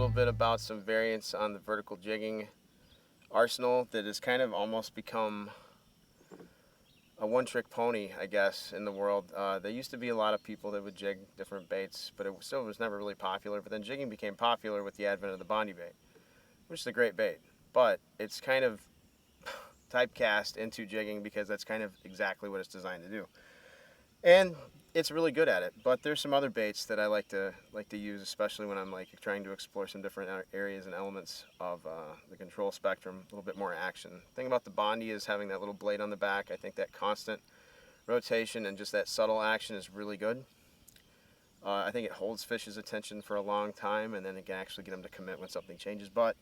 little bit about some variants on the vertical jigging arsenal that has kind of almost become a one-trick pony, I guess, in the world. There used to be a lot of people that would jig different baits, but it still was never really popular. But then jigging became popular with the advent of the Bondi bait, which is a great bait. But it's kind of typecast into jigging because that's kind of exactly what it's designed to do. And it's really good at it. But there's some other baits that I like to use, especially when I'm like trying to explore some different areas and elements of the control spectrum, a little bit more action. The thing about the Bondi is having that little blade on the back. I think that constant rotation and just that subtle action is really good. I think it holds fish's attention for a long time, and then it can actually get them to commit when something changes. But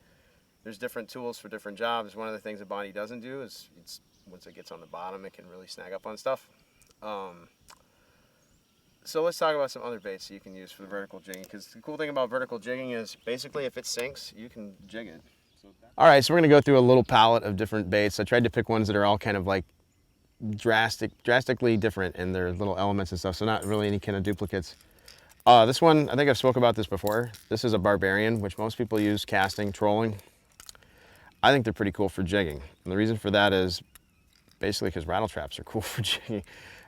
there's different tools for different jobs. One of the things the Bondi doesn't do is once it gets on the bottom, it can really snag up on stuff. So let's talk about some other baits that you can use for the vertical jigging, because the cool thing about vertical jigging is basically if it sinks, you can jig it. All right, so we're going to go through a little palette of different baits. I tried to pick ones that are all kind of like drastically different in their little elements and stuff, so not really any kind of duplicates. This one, I think I've spoke about this before. This is a Barbarian, which most people use casting, trolling. I think they're pretty cool for jigging. And the reason for that is basically because rattle traps are cool for jigging.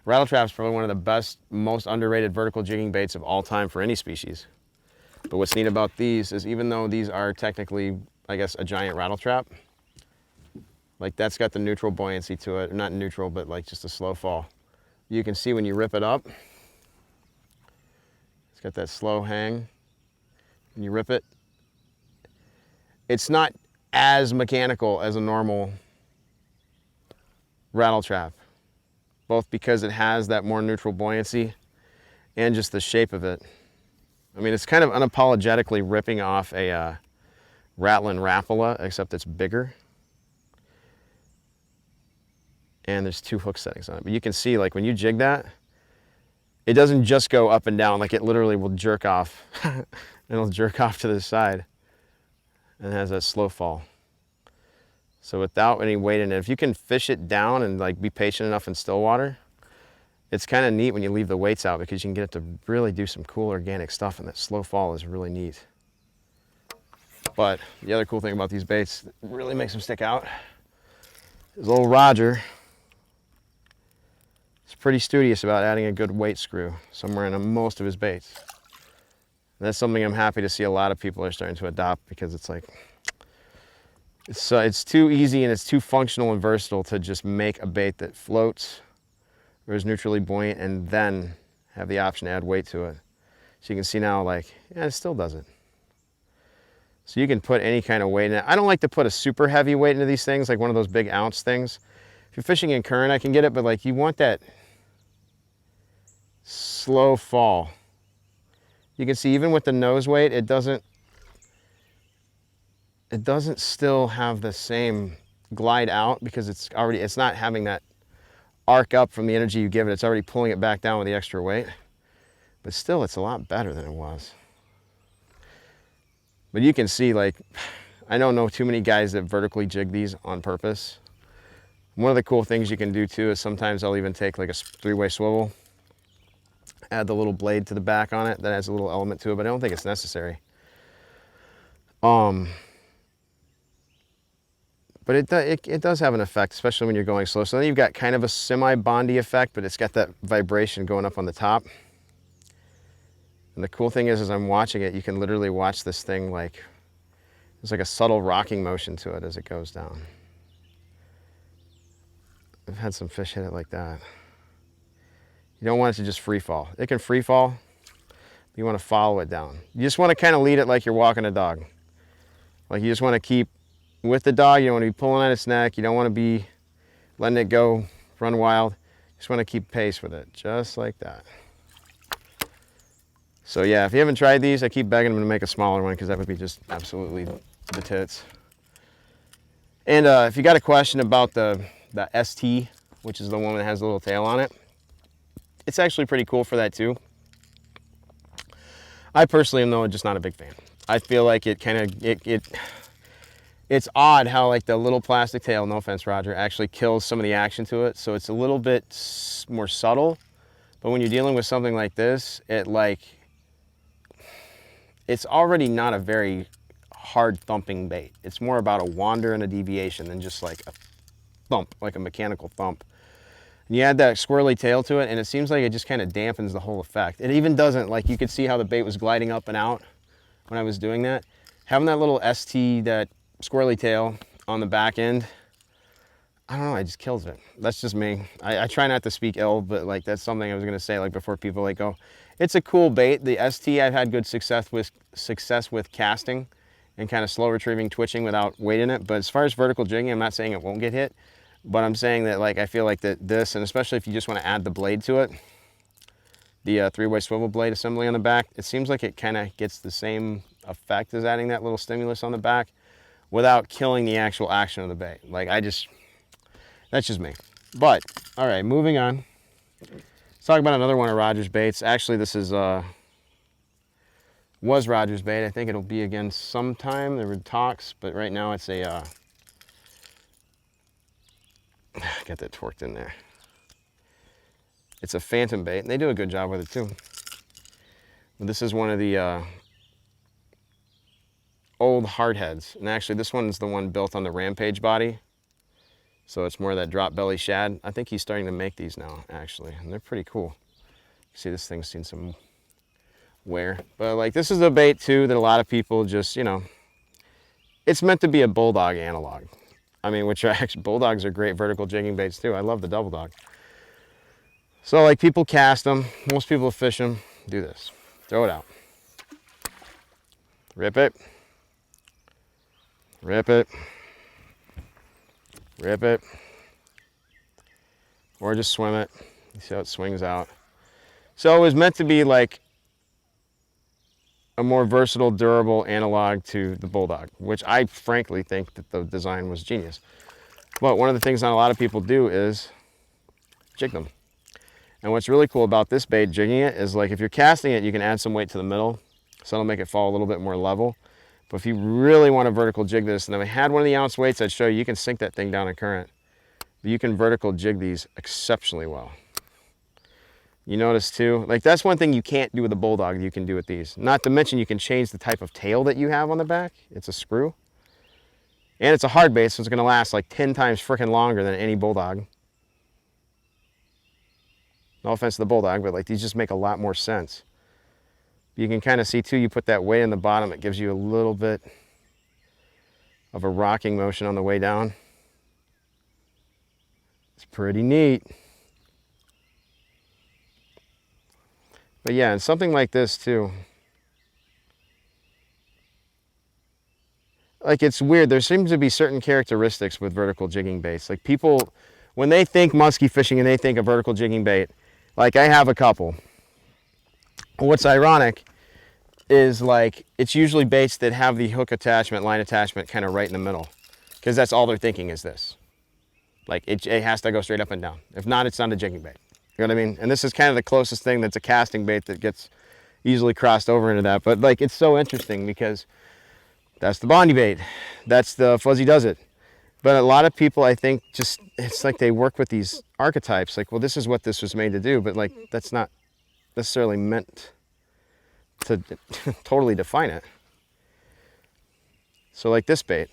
Rattle trap's probably one of the best, most underrated vertical jigging baits of all time for any species. But what's neat about these is even though these are technically, I guess, a giant rattle trap, like that's got the neutral buoyancy to it. Not neutral, but like just a slow fall. You can see when you rip it up, it's got that slow hang. When you rip it, it's not as mechanical as a normal rattle trap, both because it has that more neutral buoyancy and just the shape of it. I mean, it's kind of unapologetically ripping off a Rattling Rapala, except it's bigger. And there's 2 hook settings on it. But you can see, like, when you jig that, it doesn't just go up and down. Like, it literally will jerk off. It'll jerk off to the side. And it has that slow fall. So without any weight in it, if you can fish it down and like be patient enough in still water, it's kind of neat when you leave the weights out because you can get it to really do some cool organic stuff, and that slow fall is really neat. But the other cool thing about these baits that really makes them stick out is old Roger. He's pretty studious about adding a good weight screw somewhere in most of his baits. And that's something I'm happy to see a lot of people are starting to adopt, because it's like, it's too easy and it's too functional and versatile to just make a bait that floats or is neutrally buoyant and then have the option to add weight to it. So you can see now, like, yeah, it still does it. So you can put any kind of weight in it. I don't like to put a super heavy weight into these things, like one of those big ounce things. If you're fishing in current, I can get it, but like you want that slow fall. You can see even with the nose weight, it doesn't still have the same glide out, because it's not having that arc up from the energy you give it. It's already pulling it back down with the extra weight. But still, it's a lot better than it was. But you can see, like, I don't know too many guys that vertically jig these on purpose. One of the cool things you can do too is sometimes I'll even take like a 3-way swivel, add the little blade to the back on it. That adds a little element to it, but I don't think it's necessary. But it does have an effect, especially when you're going slow. So then you've got kind of a semi-Bondi effect, but it's got that vibration going up on the top. And the cool thing is, as I'm watching it, you can literally watch this thing like, there's like a subtle rocking motion to it as it goes down. I've had some fish hit it like that. You don't want it to just free fall. It can free fall, but you want to follow it down. You just want to kind of lead it like you're walking a dog. Like you just want to keep with the dog. You don't want to be pulling at its neck. You don't want to be letting it go, run wild. You just want to keep pace with it, just like that. So yeah, if you haven't tried these, I keep begging them to make a smaller one, because that would be just absolutely the tits. And if you got a question about the ST, which is the one that has the little tail on it, it's actually pretty cool for that too. I personally am, though, just not a big fan. I feel like it kind of, it's odd how like the little plastic tail, no offense Roger, actually kills some of the action to it. So it's a little bit more subtle, but when you're dealing with something like this, it's already not a very hard thumping bait. It's more about a wander and a deviation than just like a thump, like a mechanical thump. And you add that squirrely tail to it, and it seems like it just kind of dampens the whole effect. It even doesn't, like you could see how the bait was gliding up and out when I was doing that. Having that little ST, that squirrely tail on the back end, I don't know, it just kills it. That's just me. I try not to speak ill, but like that's something I was gonna say like before people like go, it's a cool bait. The ST I've had good success with casting and kind of slow retrieving, twitching without weight in it. But as far as vertical jigging, I'm not saying it won't get hit, but I'm saying that like I feel like that this, and especially if you just want to add the blade to it, the three-way swivel blade assembly on the back, it seems like it kind of gets the same effect as adding that little stimulus on the back without killing the actual action of the bait. Like that's just me. But, all right, moving on. Let's talk about another one of Roger's baits. Actually, this is was Roger's bait. I think it'll be again sometime. There were talks, but right now it's a got that torqued in there. It's a phantom bait, and they do a good job with it too. But this is one of the old hardheads, and actually this one's the one built on the Rampage body. So it's more of that drop belly shad. I think he's starting to make these now, actually, and they're pretty cool. See, this thing's seen some wear. But like, this is a bait too that a lot of people just, you know, it's meant to be a bulldog analog. I mean, which are actually, bulldogs are great vertical jigging baits too. I love the double dog. So like, people cast them, most people fish them, do this. Throw it out. Rip it. Rip it. Rip it, or just swim it. You see how it swings out. So it was meant to be like a more versatile, durable analog to the bulldog, which I frankly think that the design was genius. But one of the things not a lot of people do is jig them. And what's really cool about this bait, jigging it, is like if you're casting it, you can add some weight to the middle, so it'll make it fall a little bit more level. But if you really want to vertical jig this, and if I had one of the ounce weights, I'd show you, you can sink that thing down in current. But you can vertical jig these exceptionally well. You notice too, like that's one thing you can't do with a bulldog, you can do with these. Not to mention you can change the type of tail that you have on the back. It's a screw. And it's a hard bait, so it's gonna last like 10 times freaking longer than any bulldog. No offense to the bulldog, but like these just make a lot more sense. You can kind of see too, you put that weight in the bottom, it gives you a little bit of a rocking motion on the way down. It's pretty neat. But yeah, and something like this too. Like it's weird, there seems to be certain characteristics with vertical jigging baits. Like people, when they think musky fishing and they think of vertical jigging bait, like I have a couple. What's ironic is like it's usually baits that have the hook attachment, line attachment kind of right in the middle, because that's all they're thinking is this. Like it has to go straight up and down. If not, it's not a jigging bait. You know what I mean? And this is kind of the closest thing that's a casting bait that gets easily crossed over into that. But like it's so interesting because that's the Bondi bait, that's the Fuzzy Does It. But a lot of people, I think, just it's like they work with these archetypes. Like, well, this is what this was made to do, but like that's not necessarily meant to totally define it. So like this bait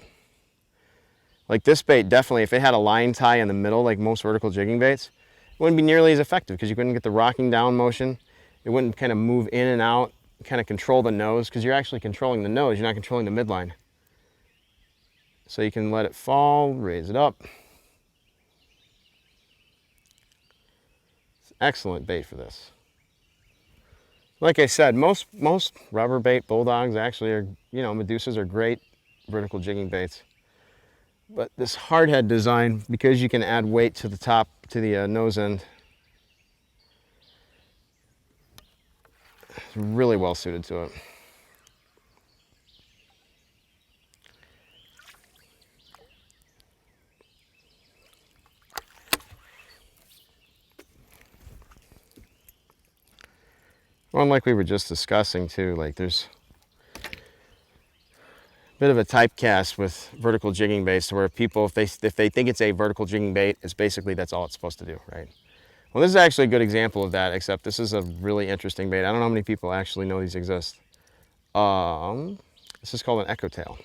definitely, if it had a line tie in the middle, like most vertical jigging baits, it wouldn't be nearly as effective because you couldn't get the rocking down motion. It wouldn't kind of move in and out, kind of control the nose, because you're actually controlling the nose, you're not controlling the midline. So you can let it fall, raise it up. It's an excellent bait for this. Like I said, most rubber bait bulldogs actually are, you know, Medusas are great vertical jigging baits. But this hardhead design, because you can add weight to the top, to the nose end, it's really well suited to it. Well, and like we were just discussing too, like there's a bit of a typecast with vertical jigging baits where people, if they think it's a vertical jigging bait, it's basically that's all it's supposed to do, right? Well, this is actually a good example of that, except this is a really interesting bait. I don't know how many people actually know these exist. This is called an echo tail.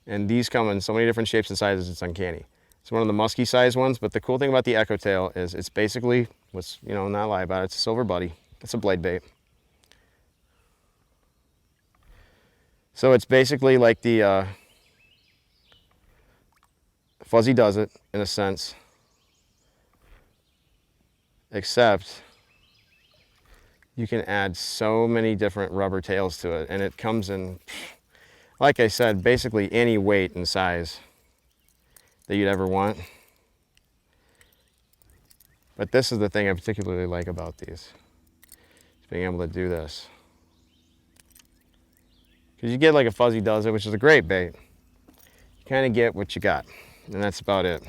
And these come in so many different shapes and sizes, it's uncanny. It's one of the musky size ones, but the cool thing about the Echo Tail is it's basically, let's, you know, not lie about it, it's a silver buddy. It's a blade bait. So it's basically like the Fuzzy Does It, in a sense, except you can add so many different rubber tails to it, and it comes in, like I said, basically any weight and size that you'd ever want. But this is the thing I particularly like about these, is being able to do this. Because you get like a Fuzzy Does It, which is a great bait. You kind of get what you got, and that's about it.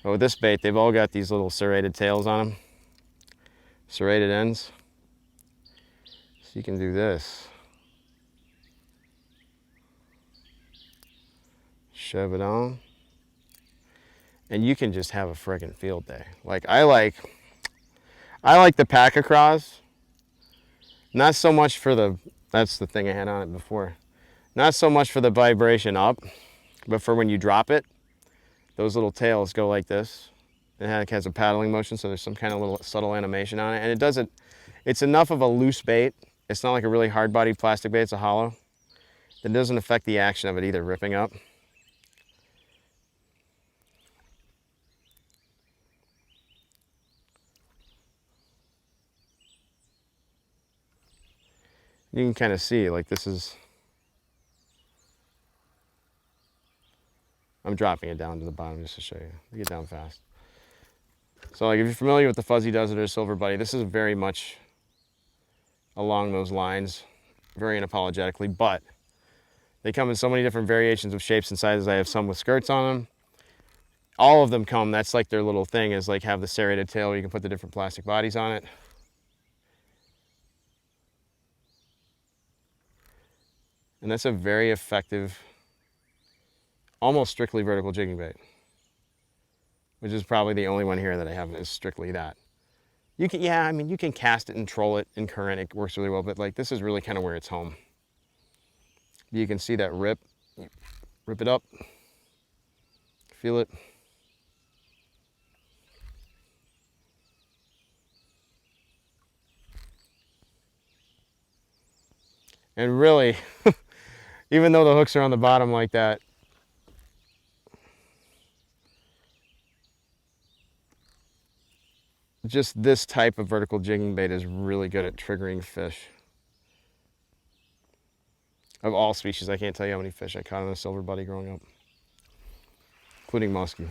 But with this bait, they've all got these little serrated tails on them, serrated ends. So you can do this. Shove it on. And you can just have a friggin' field day. Like I like the pack across. Not so much for the, that's the thing I had on it before. Not so much for the vibration up, but for when you drop it, those little tails go like this. It has a paddling motion, so there's some kind of little subtle animation on it. And it doesn't, it's enough of a loose bait. It's not like a really hard-bodied plastic bait, it's a hollow. That doesn't affect the action of it either, ripping up. You can kind of see, like this is, I'm dropping it down to the bottom just to show you. You get down fast. So like if you're familiar with the Fuzzy Does It or Silver Buddy, this is very much along those lines, very unapologetically, but they come in so many different variations of shapes and sizes. I have some with skirts on them. All of them come, that's like their little thing, is like have the serrated tail where you can put the different plastic bodies on it. And that's a very effective, almost strictly vertical jigging bait, which is probably the only one here that I have is strictly that. You can, yeah, I mean, you can cast it and troll it in current, it works really well, but like this is really kind of where it's home. You can see that rip, rip it up, feel it. And really, even though the hooks are on the bottom like that, just this type of vertical jigging bait is really good at triggering fish. Of all species, I can't tell you how many fish I caught on a silver buddy growing up, including musky.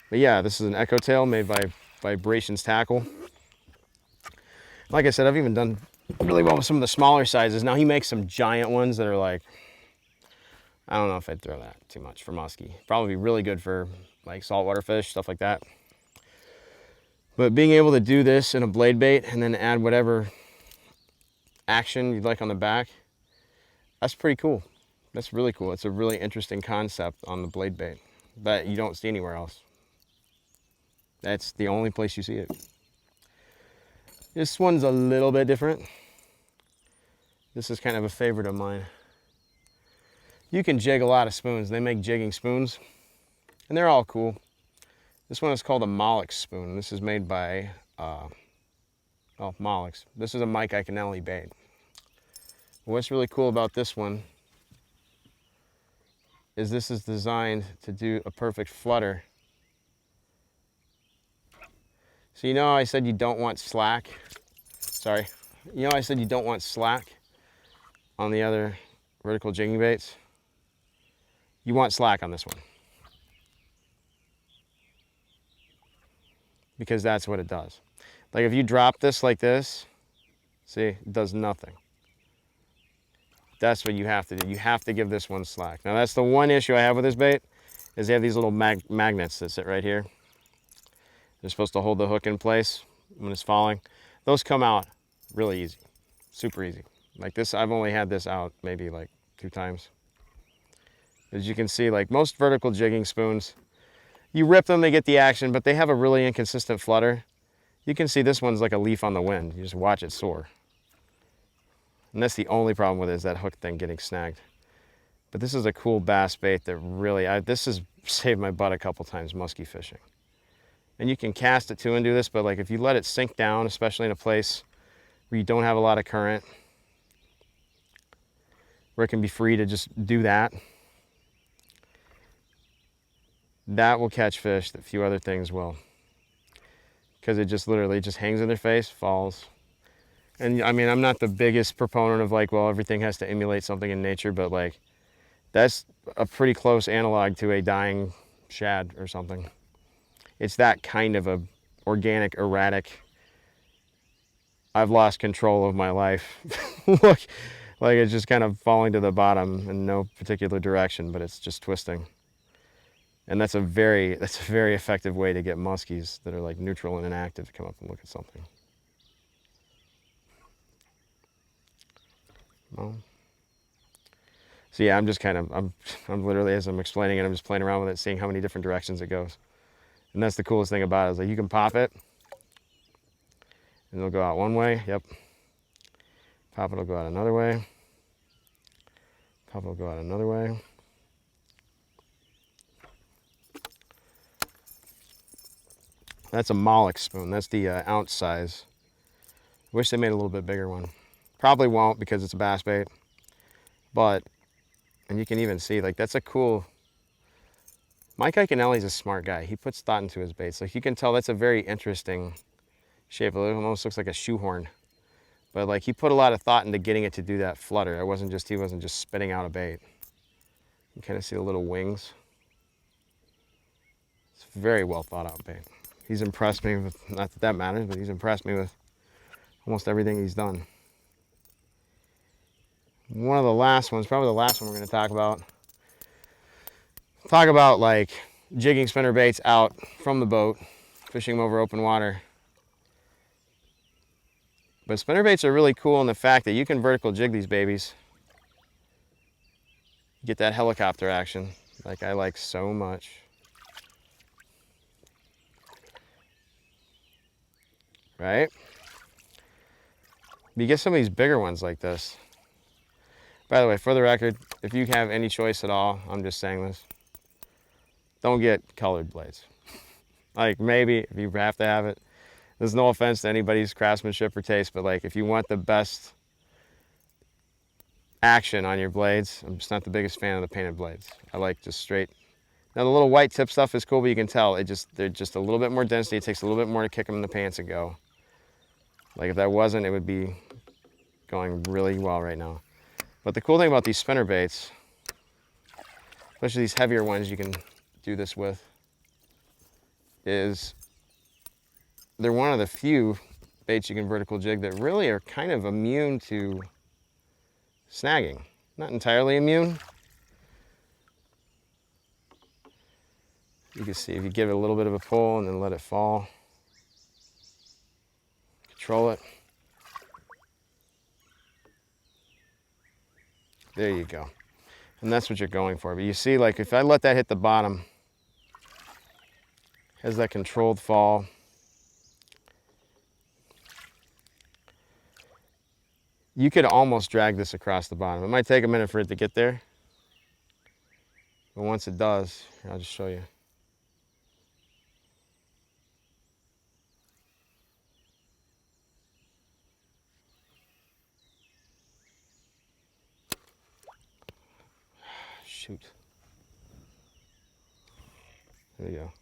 But yeah, this is an Echo Tail made by Vibrations Tackle. Like I said, I've even done really well with some of the smaller sizes. Now he makes some giant ones that are like, I don't know if I'd throw that too much for musky. Probably be really good for like saltwater fish, stuff like that. But being able to do this in a blade bait and then add whatever action you'd like on the back, that's pretty cool. That's really cool. It's a really interesting concept on the blade bait that you don't see anywhere else. That's the only place you see it. This one's a little bit different. This is kind of a favorite of mine. You can jig a lot of spoons. They make jigging spoons, and they're all cool. This one is called a Molex Spoon. This is made by, Molex. This is a Mike Iaconelli bait. What's really cool about this one is this is designed to do a perfect flutter. So you know I said you don't want slack? Sorry. You know I said you don't want slack on the other vertical jigging baits? You want slack on this one. Because that's what it does. Like if you drop this like this, see, it does nothing. That's what you have to do. You have to give this one slack. Now that's the one issue I have with this bait, is they have these little magnets that sit right here. They're supposed to hold the hook in place when it's falling. Those come out really easy, super easy. Like this, I've only had this out maybe like 2 times. As you can see, like most vertical jigging spoons, you rip them, they get the action, but they have a really inconsistent flutter. You can see this one's like a leaf on the wind. You just watch it soar. And that's the only problem with it, is that hook thing getting snagged. But this is a cool bass bait that really, this has saved my butt a couple times musky fishing. And you can cast it too and do this, but like if you let it sink down, especially in a place where you don't have a lot of current, where it can be free to just do that, that will catch fish that few other things will. Because it just literally just hangs in their face, falls. And I mean, I'm not the biggest proponent of like, well, everything has to emulate something in nature, but like, that's a pretty close analog to a dying shad or something. It's that kind of a organic, erratic, I've lost control of my life. Look, like it's just kind of falling to the bottom in no particular direction, but it's just twisting. And that's a very effective way to get muskies that are like neutral and inactive to come up and look at something. Well, so yeah, I'm just kind of, I'm literally, as I'm explaining it, I'm just playing around with it, seeing how many different directions it goes. And that's the coolest thing about it, is like you can pop it, and it'll go out one way, yep. Pop it'll go out another way. Pop it'll go out another way. That's a Molex spoon, that's the ounce size. Wish they made a little bit bigger one. Probably won't because it's a bass bait, but, and you can even see, like that's a cool, Mike Iaconelli's a smart guy. He puts thought into his baits. Like you can tell that's a very interesting shape. It almost looks like a shoehorn. But like he put a lot of thought into getting it to do that flutter. He wasn't just spitting out a bait. You kind of see the little wings. It's very well thought out bait. He's impressed me with, not that that matters, but he's impressed me with almost everything he's done. One of the last ones, probably the last one we're going to talk about. Talk about like jigging spinner baits out from the boat, fishing them over open water. But spinnerbaits are really cool in the fact that you can vertical jig these babies. You get that helicopter action, like I like so much. Right? You get some of these bigger ones like this. By the way, for the record, if you have any choice at all, I'm just saying this, don't get colored blades. Like maybe if you have to have it, there's no offense to anybody's craftsmanship or taste, but like if you want the best action on your blades, I'm just not the biggest fan of the painted blades. I like just straight. Now the little white tip stuff is cool, but you can tell they're just a little bit more density. It takes a little bit more to kick them in the pants and go. Like if that wasn't, it would be going really well right now. But the cool thing about these spinner baits, especially these heavier ones you can do this with, is they're one of the few baits you can vertical jig that really are kind of immune to snagging. Not entirely immune. You can see if you give it a little bit of a pull and then let it fall. Control it. There you go. And that's what you're going for. But you see, like if I let that hit the bottom, has that controlled fall. You could almost drag this across the bottom. It might take a minute for it to get there. But once it does, here, I'll just show you. Shoot. There you go.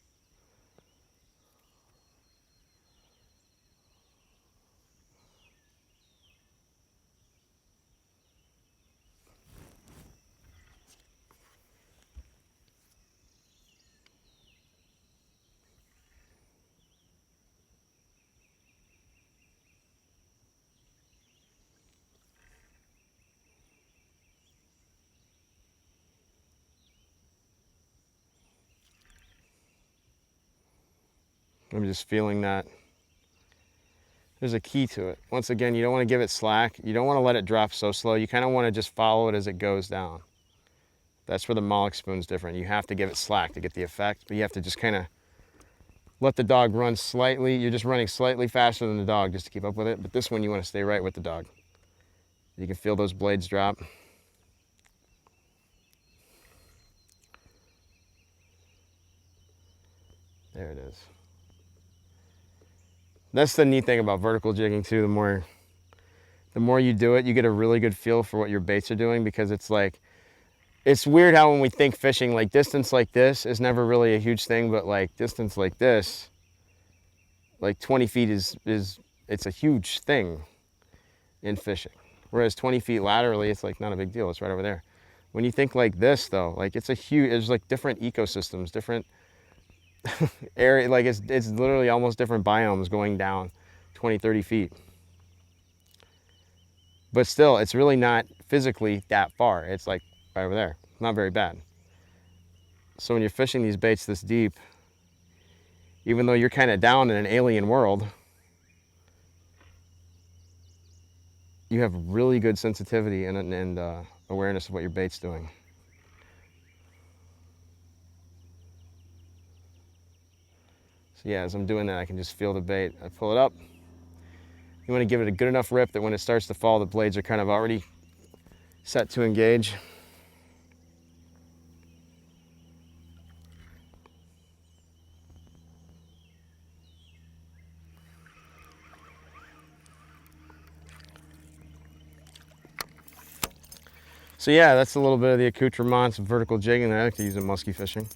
I'm just feeling that there's a key to it. Once again, you don't want to give it slack. You don't want to let it drop so slow. You kind of want to just follow it as it goes down. That's where the Molex Spoon's different. You have to give it slack to get the effect, but you have to just kind of let the dog run slightly. You're just running slightly faster than the dog just to keep up with it. But this one, you want to stay right with the dog. You can feel those blades drop. There it is. That's the neat thing about vertical jigging too. The more you do it, you get a really good feel for what your baits are doing, because it's like, it's weird how when we think fishing, like distance like this is never really a huge thing, but like distance like this, like 20 feet is it's a huge thing in fishing. Whereas 20 feet laterally, it's like not a big deal. It's right over there. When you think like this though, like it's a huge, there's like different ecosystems, different area, like it's literally almost different biomes going down 20, 30 feet. But still, it's really not physically that far. It's like right over there. Not very bad. So when you're fishing these baits this deep, even though you're kind of down in an alien world, you have really good sensitivity and awareness of what your bait's doing. So yeah, as I'm doing that, I can just feel the bait. I pull it up. You want to give it a good enough rip that when it starts to fall, the blades are kind of already set to engage. So yeah, that's a little bit of the accoutrements of vertical jigging that I like to use in musky fishing.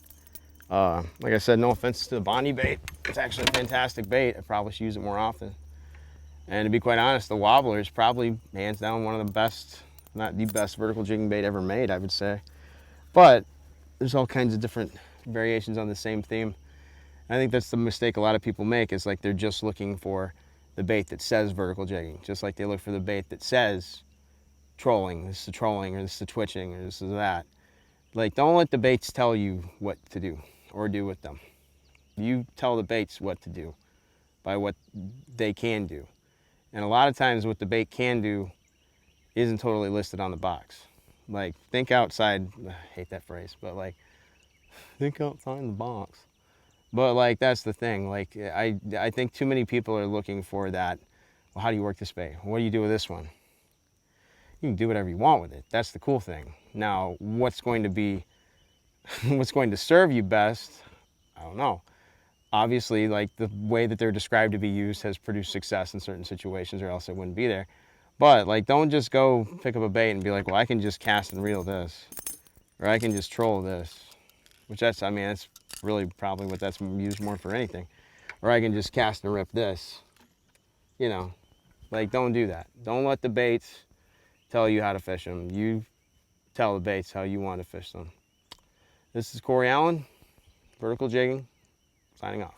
Like I said, no offense to the Bonnie bait. It's actually a fantastic bait. I probably should use it more often. And to be quite honest, the wobbler is probably hands down one of the best, not the best vertical jigging bait ever made, I would say. But there's all kinds of different variations on the same theme. I think that's the mistake a lot of people make, is like they're just looking for the bait that says vertical jigging, just like they look for the bait that says trolling, this is the trolling, or this is the twitching, or this is that. Like, don't let the baits tell you what to do or do with them. You tell the baits what to do by what they can do. And a lot of times what the bait can do isn't totally listed on the box. Like, think outside, I hate that phrase, but like, think outside the box. But like, that's the thing. Like, I think too many people are looking for that. Well, how do you work this bait? What do you do with this one? You can do whatever you want with it. That's the cool thing. Now, what's going to be, what's going to serve you best, I don't know. Obviously, like the way that they're described to be used has produced success in certain situations, or else it wouldn't be there. But like, don't just go pick up a bait and be like, well, I can just cast and reel this, or I can just troll this, which that's, I mean, that's really probably what that's used more for anything. Or I can just cast and rip this, you know, like, don't do that. Don't let the baits tell you how to fish them. You tell the baits how you want to fish them. This is Cory Allen, Vertical Jigging, signing off.